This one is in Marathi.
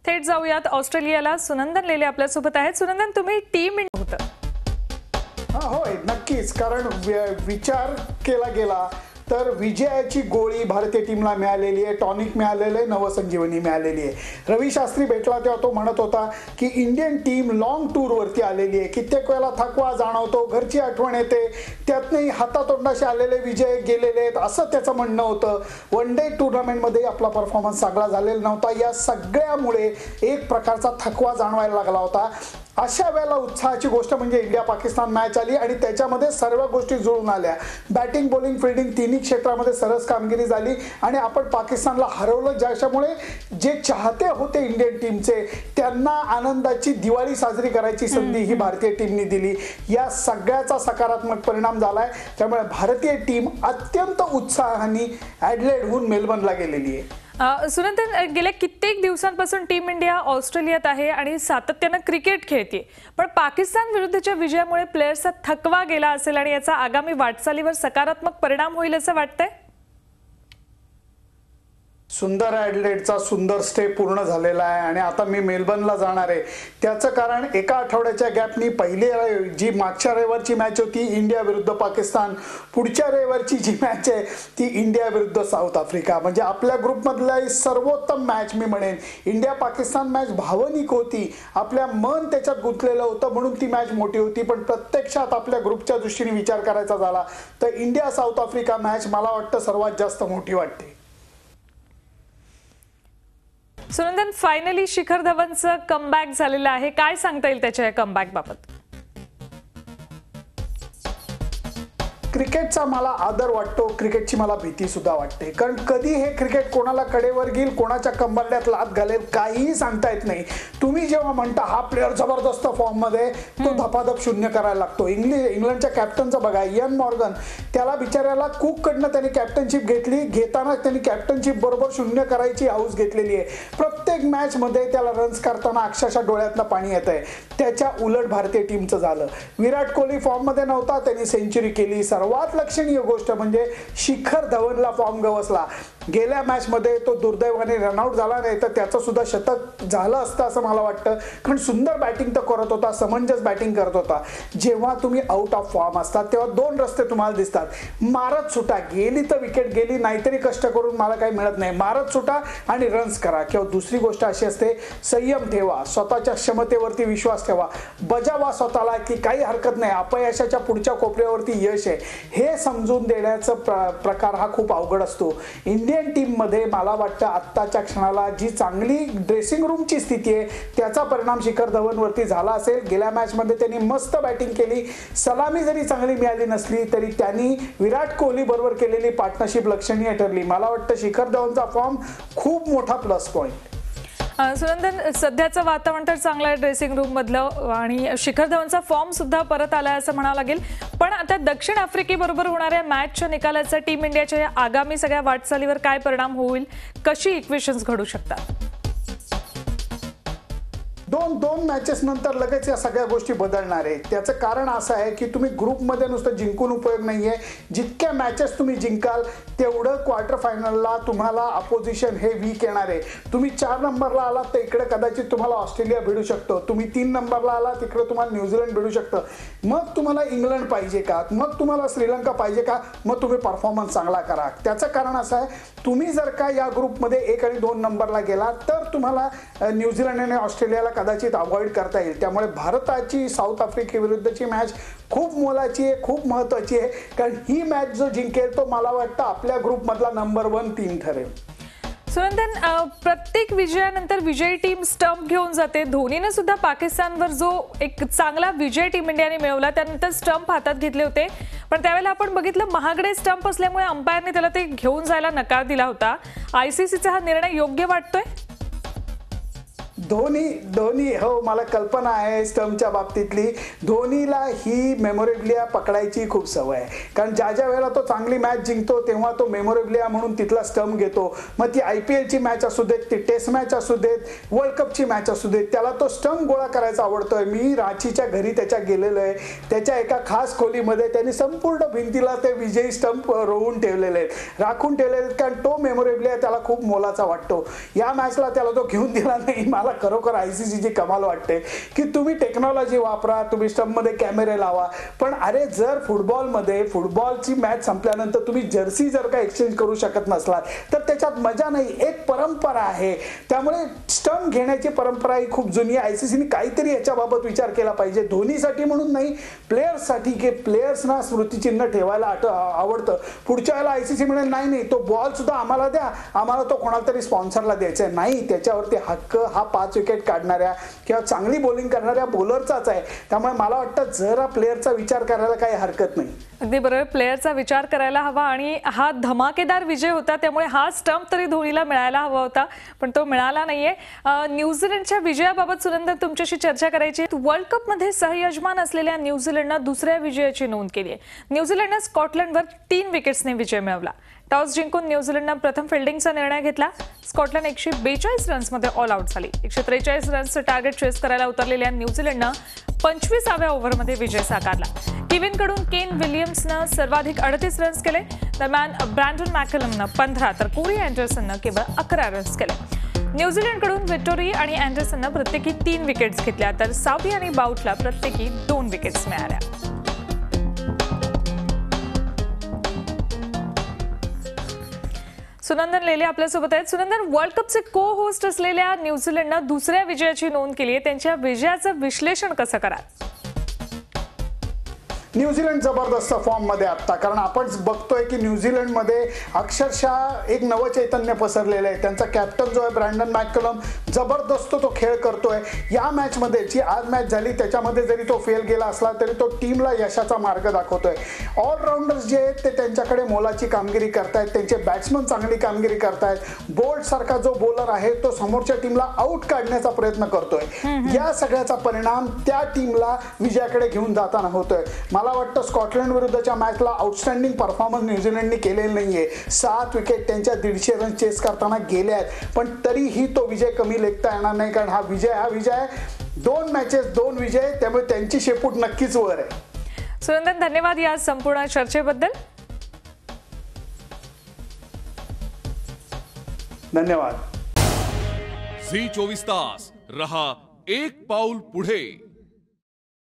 थेट जाऊयात ऑस्ट्रेलियाला. सुनंदन लेले आपल्यासोबत आहेत. सुनंदन, तुम्ही टीम इंडिया होतं. होय, नक्कीच. कारण विचार केला गेला तर विजयाची गोळी भारतीय टीमला मिळालेली आहे, टॉनिक मिळालेलं आहे, नवसंजीवनी मिळालेली आहे. रवी शास्त्री भेटला तेव्हा तो म्हणत होता की इंडियन टीम लॉंग टूरवरती आलेली आहे, कित्येक वेळेला थकवा जाणवतो, घरची आठवण येते, त्यातनंही हातातोंडाशी आलेले विजय गेलेले आहेत, असं त्याचं म्हणणं होतं. वन डे टुर्नामेंटमध्ये आपला परफॉर्मन्स चांगला झालेला नव्हता. या सगळ्यामुळे एक प्रकारचा थकवा जाणवायला लागला होता. अशा वेळेला उत्साहाची गोष्ट म्हणजे इंडिया पाकिस्तान मॅच आली आणि त्याच्यामध्ये सर्व गोष्टी जुळून आल्या. बॅटिंग, बॉलिंग, फिल्डिंग तिन्ही क्षेत्रामध्ये सरस कामगिरी झाली आणि आपण पाकिस्तानला हरवलं, ज्याच्यामुळे जे चाहते होते इंडियन टीमचे त्यांना आनंदाची दिवाळी साजरी करायची संधी ही भारतीय टीमने दिली. या सगळ्याचा सकारात्मक परिणाम झालाय. त्यामुळे भारतीय टीम अत्यंत उत्साहाने ॲडलेडहून मेलबर्नला गेलेली आहे. सुनंदन, गेल्या कित्येक दिवसांपासून टीम इंडिया ऑस्ट्रेलियात आहे आणि सातत्यानं क्रिकेट खेळते, पण पाकिस्तान विरुद्धच्या विजयामुळे प्लेयर्सचा थकवा गेला असेल आणि याचा आगामी वाटचालीवर सकारात्मक परिणाम होईल असं वाटतंय. सुंदर ॲडलेडचा सुंदर स्टे पूर्ण झालेला आहे आणि आता मी मेलबर्नला जाणार आहे. त्याचं कारण एका आठवड्याच्या गॅपनी पहिली जी मागच्या रविवारची मॅच होती इंडिया विरुद्ध पाकिस्तान, पुढच्या रविवारची जी मॅच आहे ती इंडिया विरुद्ध साऊथ आफ्रिका. म्हणजे आपल्या ग्रुपमधला सर्वोत्तम मॅच मी म्हणेन. इंडिया पाकिस्तान मॅच भावनिक होती, आपल्या मन त्याच्यात गुंतलेलं होतं म्हणून ती मॅच मोठी होती. पण प्रत्यक्षात आपल्या ग्रुपच्या दृष्टीने विचार करायचा झाला तर इंडिया साऊथ आफ्रिका मॅच मला वाटतं सर्वात जास्त मोठी वाटते. सुनंदन, फायनली शिखर धवनचं कमबॅक झालेलं आहे. काय सांगता येईल त्याच्या या कमबॅक बाबत? क्रिकेटचा मला आदर वाटतो, क्रिकेटची मला भीती सुद्धा वाटते. कारण कधी हे क्रिकेट कोणाला कडेवर घेईल, कोणाच्या कंबरड्यात लात घालेल काहीही सांगता येत नाही. तुम्ही जेव्हा म्हणता हा प्लेअर जबरदस्त फॉर्ममध्ये, तो धपाधप शून्य करायला लागतो. इंग्लंडच्या कॅप्टनचं बघा, इयन मॉर्गन, त्याला बिचाऱ्याला कुककडनं त्यांनी कॅप्टनशिप घेतली, घेताना त्यांनी कॅप्टनशिप बरोबर शून्य करायची हाऊस घेतलेली आहे. प्रत्येक मॅचमध्ये त्याला रन्स करताना अक्षरशः डोळ्यातनं पाणी येत आहे. त्याच्या उलट भारतीय टीमचं झालं. विराट कोहली फॉर्ममध्ये नव्हता, त्यांनी सेंचुरी केली. सर्वात लक्षणीय गोष्ट म्हणजे शिखर धवनला फॉर्म गवसला. गेल्या मॅचमध्ये तो दुर्दैवाने रनआउट झाला, नाही तर त्याचं सुद्धा शतक झालं असतं असं मला वाटतं. कारण सुंदर बॅटिंग तर करत होता, समंजस बॅटिंग करत होता. जेव्हा तुम्ही आउट ऑफ फॉर्म असतात तेव्हा दोन रस्ते तुम्हाला दिसतात. मारत सुटा, गेली तर विकेट गेली, नाहीतरी कष्ट करून मला काही मिळत नाही. मारत सुटा आणि रन्स करा. किंवा दुसरी गोष्ट अशी असते, संयम ठेवा, स्वतःच्या क्षमतेवरती विश्वास ठेवा, बजावा स्वतःला की काही हरकत नाही, अपयशाच्या पुढच्या कोपऱ्यावरती यश आहे, हे समजून देण्याचा प्रकार हा खूप अवघड असतो. इंडियन टीम मध्ये मला वाटतं आत्ताच्या क्षणाला जी चांगली ड्रेसिंग रूमची स्थिती आहे त्याचा परिणाम शिखर धवनवरती झाला असेल. गेल्या मॅच मध्ये त्यांनी मस्त बॅटिंग केली. सलामी जरी चांगली मिळाली नसली तरी त्यांनी विराट कोहली बरोबर केलेली पार्टनरशिप लक्षणीय ठरली. मला वाटतं शिखर धवनचा फॉर्म खूप मोठा प्लस पॉइंट. सुनंदन, सध्याचं वातावरण तर चांगलं आहे ड्रेसिंग रूम मधलं आणि शिखर धवनचा फॉर्म सुद्धा परत आलाय असं म्हणावं लागेल. पण आता दक्षिण आफ्रिकेबरोबर होणाऱ्या मॅचच्या निकालाचा टीम इंडियाच्या आगामी सगळ्या वाटचालीवर काय परिणाम होईल, कशी इक्वेशन्स घडू शकतात? दोन मॅचेस नंतर लगेच या सगळ्या गोष्टी बदलणार आहेत. त्याचं कारण असं आहे की तुम्ही ग्रुपमध्ये नुसतं जिंकून उपयोग नाहीये. जितक्या मॅचेस तुम्ही जिंकाल तेवढं क्वार्टर फायनलला तुम्हाला अपोजिशन हे वीक येणार आहे. तुम्ही 4 नंबरला आलात तर इकडे कदाचित तुम्हाला ऑस्ट्रेलिया भिडू शकतो. तुम्ही 3 नंबरला आलात तिकडे तुम्हाला न्यूझीलंड भिडू शकतं. मग तुम्हाला इंग्लंड पाहिजे का, मग तुम्हाला श्रीलंका पाहिजे का, मग तुम्ही परफॉर्मन्स चांगला करा. त्याचं कारण असं आहे, तुम्ही जर का या ग्रुपमध्ये 1 आणि 2 नंबरला गेला तर तुम्हाला न्यूझीलंड आणि ऑस्ट्रेलियाला कदाचित अवॉइड करता येईल. त्यामुळे भारताची साऊथ आफ्रिकेविरुद्धची मॅच खूप मोलाची आहे, खूप महत्त्वाची आहे. कारण ही मॅच जो जिंकेल तो मला वाटतं आपल्या ग्रुपमधला नंबर 1 टीम ठरेल. सुनंदन, प्रत्येक विजयानंतर विजयी टीम स्टंप घेऊन जाते. धोनीने सुद्धा पाकिस्तानवर जो एक चांगला विजय टीम इंडियाने मिळवला त्यानंतर स्टंप हातात घेतले होते, पण त्यावेळेला आपण बघितलं महागडे स्टंप असल्यामुळे अंपायरने त्याला ते घेऊन जायला नकार दिला होता. आयसीसीचा हा निर्णय योग्य वाटतोय? धोनी हो, मला कल्पना आहे स्टंपच्या बाबतीतली. धोनीला ही मेमोरेबलिया पकडायची खूप सवय आहे. कारण ज्या वेळेला तो चांगली मॅच जिंकतो तेव्हा तो मेमोरेबलिया म्हणून तिथला स्टंप घेतो. मग ती IPLची मॅच असू देत, ती टेस्ट मॅच असू देत, वर्ल्ड कपची मॅच असू देत, त्याला तो स्टंप गोळा करायचा आवडतोय. मी रांचीच्या घरी त्याच्या गेलेलो आहे. त्याच्या एका खास खोलीमध्ये त्यांनी संपूर्ण भिंतीला ते विजयी स्टंप रोवून ठेवलेले आहेत, राखून ठेवलेले आहेत. कारण तो मेमोरेबलिया त्याला खूप मोलाचा वाटतो. या मॅचला त्याला तो घेऊन दिला नाही. मला खरोखर आयसीसीची कमाल वाटते की तुम्ही टेक्नॉलॉजी वापरा, तुम्ही स्टंपमध्ये कॅमेरे लावा, पण अरे जर फुटबॉलची मॅच संपल्यानंतर तुम्ही जर्सी जर का एक्सचेंज करू शकत नसलात तर त्याच्यात मजा नाही. एक परंपरा आहे, त्यामुळे स्टंप घेण्याची परंपरा ही खूप जुनी आहे. आयसीसीने काहीतरी याच्याबाबत विचार केला पाहिजे, धोनीसाठी म्हणून नाही, प्लेयर्ससाठी, की प्लेयर्सना स्मृतिचिन्ह ठेवायला आवडतं. पुढच्या वेळेला आयसीसी म्हणेल नाही तो बॉल सुद्धा आम्हाला द्या, आम्हाला तो कोणाला तरी स्पॉन्सरला द्यायचा आहे. नाही, त्याच्यावरती हक्क हा 5 विकेट काढणाऱ्या किंवा चांगली बॉलिंग करणाऱ्या बॉलरचाच आहे. त्यामुळे मला वाटतं जरा प्लेयरचा विचार करायला काही हरकत नाही. अगदी बरोबर, प्लेयरचा विचार करायला हवा. आणि हा धमाकेदार विजय होता, त्यामुळे हा स्टंप तरी धोनीला मिळायला हवा होता, पण तो मिळाला नाहीये. न्यूझीलंडच्या विजयाबाबत सुनंदन तुमच्याशी चर्चा करायची. वर्ल्ड कप मध्ये सहयजमान असलेल्या न्यूझीलंडनं दुसऱ्या विजयाची नोंद केली आहे. न्यूझीलंडनं स्कॉटलंडवर 3 विकेट्सने विजय मिळवला. टॉस जिंकून न्यूझीलंडनं प्रथम फिल्डिंगचा निर्णय घेतला. स्कॉटलंड 142 रन्समध्ये ऑल आउट झाली. 143 रन्सचं टार्गेट चेस करायला उतरलेल्या न्यूझीलंडनं 25व्या ओव्हरमध्ये विजय साकारला. कीविनकडून केन विलियम्सनं सर्वाधिक 38 रन्स केले. दरम्यान ब्रँडन मॅकलमनं 15 तर कोरी अँडरसननं केवळ 11 रन्स केले. न्यूझीलंडकडून विक्टोरी आणि अँडरसननं प्रत्येकी 3 विकेट्स घेतल्या, तर साऊदी आणि बाउटला प्रत्येकी 2 विकेट्स मिळाल्या. सुनंदन लेले आपल्यासोबत आहेत. सुनंदन, वर्ल्ड कपचे को होस्ट असलेल्या न्यूझीलंडनं दुसऱ्या विजयाची नोंद केली आहे. त्यांच्या विजयाचं विश्लेषण कसं कराल? न्यूझीलंड जबरदस्त फॉर्म मध्ये आता, कारण आपण बघतोय की न्यूझीलंडमध्ये अक्षरशः एक नवचैतन्य पसरलेलं आहे. त्यांचा कॅप्टन जो आहे ब्रँडन मॅकलम जबरदस्त तो खेळ करतोय. या मॅच मध्ये जी आज मॅच झाली त्याच्यामध्ये जरी तो फेल गेला असला तरी तो टीमला यशाचा मार्ग दाखवतोय. ऑलराऊंडर्स जे आहेत ते त्यांच्याकडे मोलाची कामगिरी करतायत, त्यांचे बॅट्समन चांगली कामगिरी करतायत. बोल्ट सारखा जो बॉलर आहे तो समोरच्या टीमला आउट काढण्याचा प्रयत्न करतोय. या सगळ्याचा परिणाम त्या टीमला विजयाकडे घेऊन जाताना होतोय. मला वाटतं स्कॉटलंड विरुद्धच्या मॅचला आउटस्टँडिंग परफॉर्मन्स न्यूझीलंडने केलेला नाहीये. 7 विकेट त्यांच्या 150 रन चेस करताना गेले आहेत, पण तरीही तो विजय कमी लेखता येणार नाही, कारण हा विजय 2 मॅचेस 2 विजय, त्यामुळे त्यांची शेपूट नक्कीच वर आहे. सुनंदन, धन्यवाद या संपूर्ण चर्चेबद्दल. धन्यवाद. झी 24 तास रहा एक पाऊल पुढे.